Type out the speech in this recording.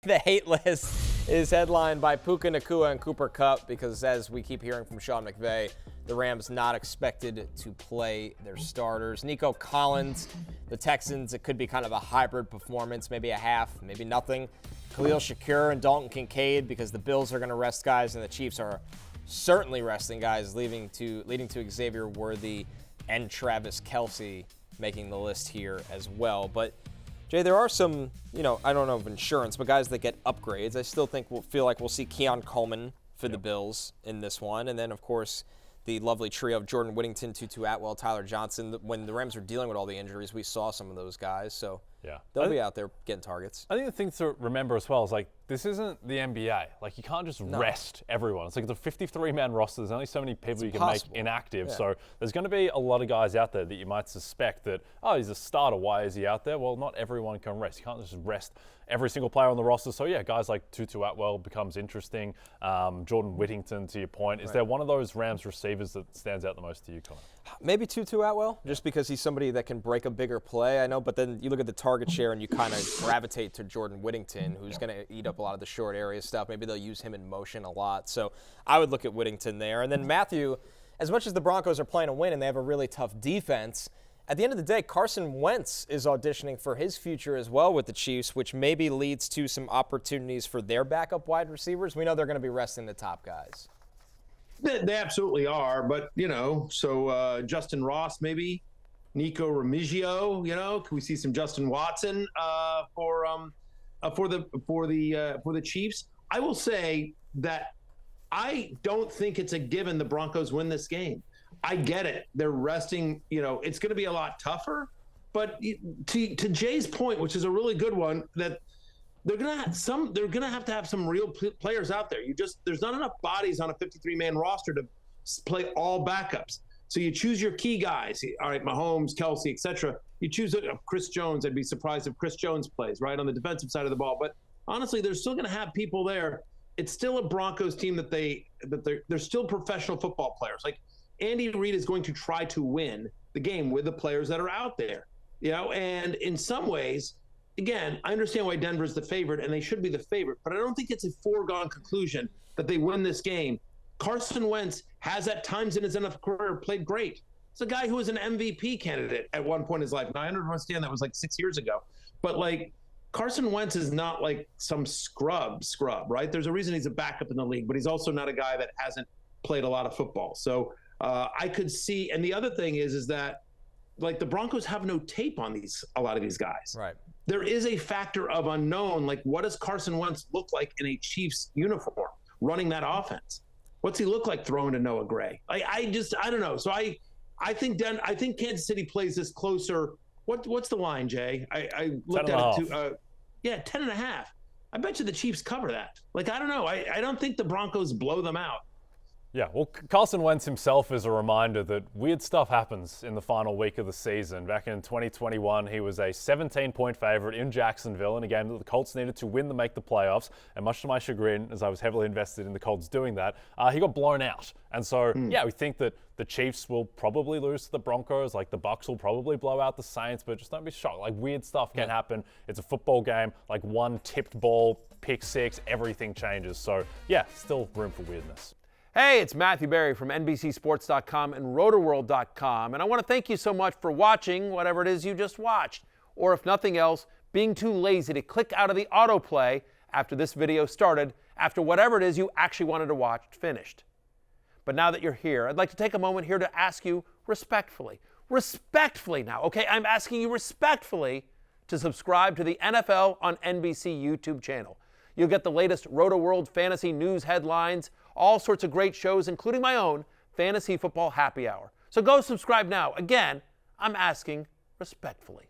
The hate list is headlined by Puka Nacua and Cooper Kupp because, as we keep hearing from Sean McVay, the Rams not expected to play their starters. Nico Collins, the Texans, it could be kind of a hybrid performance, maybe a half, maybe nothing. Khalil Shakir and Dalton Kincaid because the Bills are going to rest guys and the Chiefs are certainly resting guys, leading to Xavier Worthy and Travis Kelce making the list here as well. But Jay, there are some, I don't know of insurance, but guys that get upgrades. I still think feel like we'll see Keon Coleman for the Bills in this one. And then, of course, the lovely trio of Jordan Whittington, Tutu Atwell, Tyler Johnson. When the Rams were dealing with all the injuries, we saw some of those guys. So they'll be out there getting targets. I think the thing to remember as well is, this isn't the NBA. You can't just rest everyone. It's a 53-man roster. There's only so many people you can make inactive. Yeah. So there's going to be a lot of guys out there that you might suspect that, he's a starter. Why is he out there? Well, not everyone can rest. You can't just rest every single player on the roster. So, guys like Tutu Atwell becomes interesting. Jordan Whittington, to your point. Is there one of those Rams receivers that stands out the most to you, Connor? Maybe Tutu Atwell, just because he's somebody that can break a bigger play. I know, but then you look at the target share and you kind of gravitate to Jordan Whittington, who's going to eat up a lot of the short area stuff. Maybe they'll use him in motion a lot. So I would look at Whittington there. And then Matthew, as much as the Broncos are playing to win and they have a really tough defense, at the end of the day, Carson Wentz is auditioning for his future as well with the Chiefs, which maybe leads to some opportunities for their backup wide receivers. We know they're going to be resting the top guys. They absolutely are, but so Justin Ross maybe, Nico Remigio, can we see some Justin Watson for the Chiefs? I will say that I don't think it's a given the Broncos win this game. I get it; they're resting. It's going to be a lot tougher. But to Jay's point, which is a really good one, that they're gonna have to have some real players out there. There's not enough bodies on a 53-man roster to play all backups. So you choose your key guys. All right, Mahomes, Kelce, etc. You choose Chris Jones. I'd be surprised if Chris Jones plays right on the defensive side of the ball. But honestly, they're still going to have people there. It's still a Broncos team that they're still professional football players. Andy Reid is going to try to win the game with the players that are out there. And in some ways, again, I understand why Denver's the favorite, and they should be the favorite, but I don't think it's a foregone conclusion that they win this game. Carson Wentz has at times in his NFL career played great. It's a guy who was an MVP candidate at one point in his life. Now, I understand that was 6 years ago, but Carson Wentz is not some scrub, right? There's a reason he's a backup in the league, but he's also not a guy that hasn't played a lot of football. So I could see, and the other thing is that the Broncos have no tape on a lot of these guys. Right. There is a factor of unknown. What does Carson Wentz look like in a Chiefs uniform running that offense? What's he look like throwing to Noah Gray? I don't know. So I think Kansas City plays this closer. What's the line, Jay? I looked at it too. 10.5. I bet you the Chiefs cover that. I don't know. I don't think the Broncos blow them out. Yeah, well, Carson Wentz himself is a reminder that weird stuff happens in the final week of the season. Back in 2021, he was a 17-point favorite in Jacksonville in a game that the Colts needed to win to make the playoffs. And much to my chagrin, as I was heavily invested in the Colts doing that, he got blown out. And so, we think that the Chiefs will probably lose to the Broncos. The Bucs will probably blow out the Saints, but just don't be shocked. Weird stuff can happen. It's a football game. One tipped ball, pick six, everything changes. So, still room for weirdness. Hey, it's Matthew Berry from NBCSports.com and Rotoworld.com, and I want to thank you so much for watching whatever it is you just watched, or if nothing else, being too lazy to click out of the autoplay after this video started, after whatever it is you actually wanted to watch finished. But now that you're here, I'd like to take a moment here to ask you respectfully now, okay? I'm asking you respectfully to subscribe to the NFL on NBC YouTube channel. You'll get the latest Rotoworld fantasy news headlines, all sorts of great shows, including my own Fantasy Football Happy Hour. So go subscribe now. Again, I'm asking respectfully.